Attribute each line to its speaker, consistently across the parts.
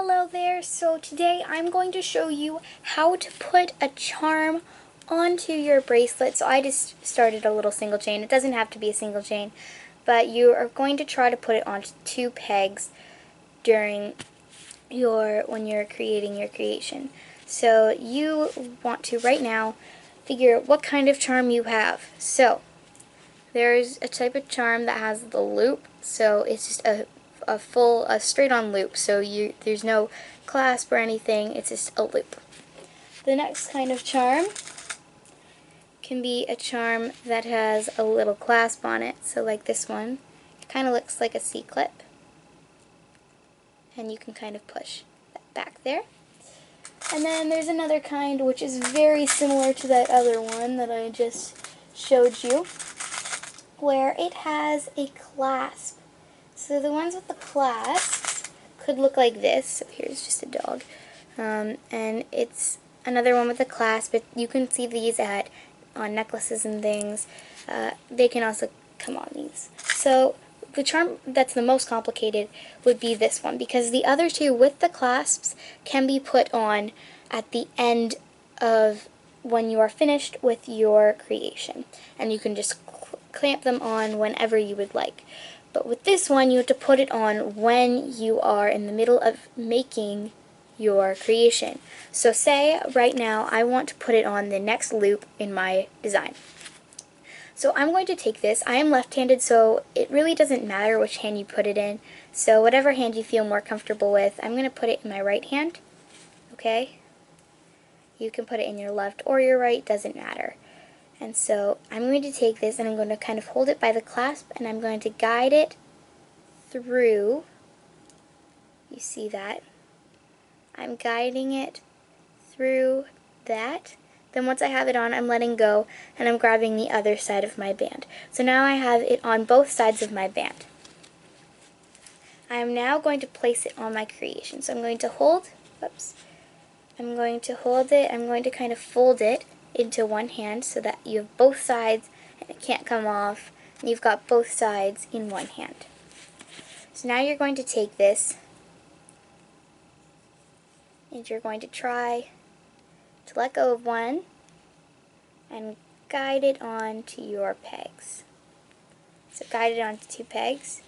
Speaker 1: Hello there. So today I'm going to show you how to put a charm onto your bracelet. So I just started a little single chain. It doesn't have to be a single chain, but you are going to try to put it onto 2 pegs when you're creating your creation. So you want to right now figure out what kind of charm you have. So there's a type of charm that has the loop, so it's just a straight-on loop, so there's no clasp or anything, it's just a loop. The next kind of charm can be a charm that has a little clasp on it, so like this one. It kind of looks like a C-clip, and you can kind of push that back there. And then there's another kind which is very similar to that other one that I just showed you, where it has a clasp. So the ones with the clasps could look like this. So here's just a dog. And it's another one with a clasp. You can see these on necklaces and things. They can also come on these. So the charm that's the most complicated would be this one, because the other two with the clasps can be put on at the end of when you are finished with your creation. And you can just clamp them on whenever you would like. But with this one, you have to put it on when you are in the middle of making your creation. So say right now I want to put it on the next loop in my design. So I'm going to take this. I am left-handed, so it really doesn't matter which hand you put it in. So whatever hand you feel more comfortable with, I'm going to put it in my right hand. Okay? You can put it in your left or your right, doesn't matter. And so I'm going to take this and I'm going to kind of hold it by the clasp, and I'm going to guide it through. You see that? I'm guiding it through that. Then once I have it on, I'm letting go and I'm grabbing the other side of my band. So now I have it on both sides of my band. I'm now going to place it on my creation. So I'm going to hold, I'm going to hold it, I'm going to kind of fold it into one hand so that you have both sides and it can't come off, and you've got both sides in one hand. So now you're going to take this and you're going to try to let go of one and guide it onto your pegs. So guide it onto 2 pegs.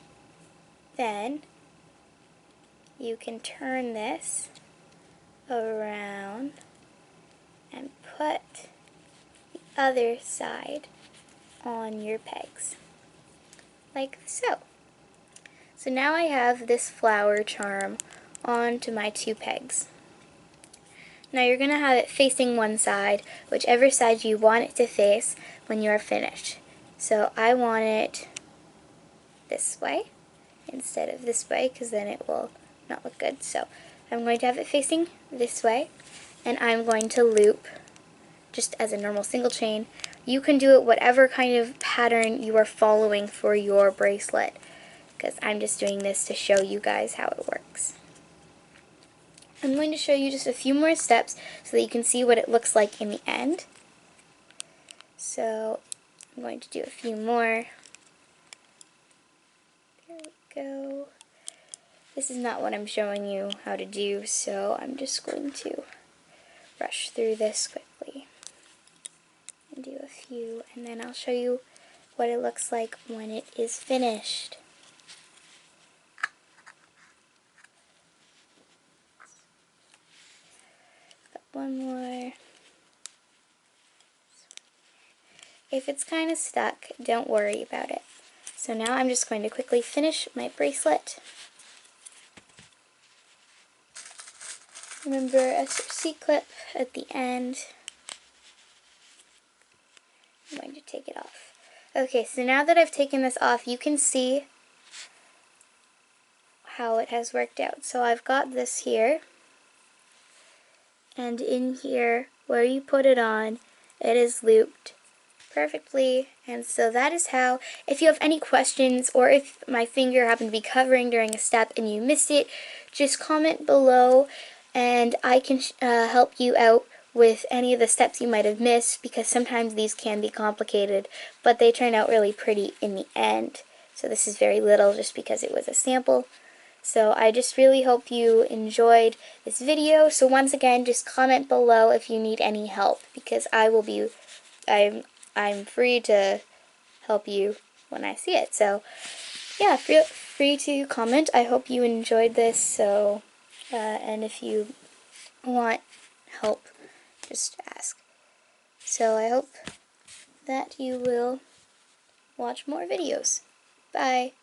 Speaker 1: Then you can turn this around and put the other side on your pegs, like so. So now I have this flower charm onto my 2 pegs. Now you're going to have it facing one side, whichever side you want it to face when you are finished. So I want it this way instead of this way, because then it will not look good. So I'm going to have it facing this way, and I'm going to loop just as a normal single chain. You can do it whatever kind of pattern you are following for your bracelet, because I'm just doing this to show you guys how it works. I'm going to show you just a few more steps so that you can see what it looks like in the end. So I'm going to do a few more. There we go. This is not what I'm showing you how to do, so I'm just going to rush through this quickly and do a few, and then I'll show you what it looks like when it is finished. Got one more. If it's kind of stuck, don't worry about it. So now I'm just going to quickly finish my bracelet. Remember a C-clip at the end. I'm going to take it off. Okay, so now that I've taken this off, you can see how it has worked out. So I've got this here, and in here, where you put it on, it is looped perfectly. And so that is how. If you have any questions, or if my finger happened to be covering during a step and you missed it, just comment below and I can help you out with any of the steps you might have missed, because sometimes these can be complicated, but they turn out really pretty in the end. So this is very little just because it was a sample. So I just really hope you enjoyed this video. So once again, just comment below if you need any help, because I'm free to help you when I see it. So yeah, feel free to comment. I hope you enjoyed this. So and if you want help, just ask. So I hope that you will watch more videos. Bye.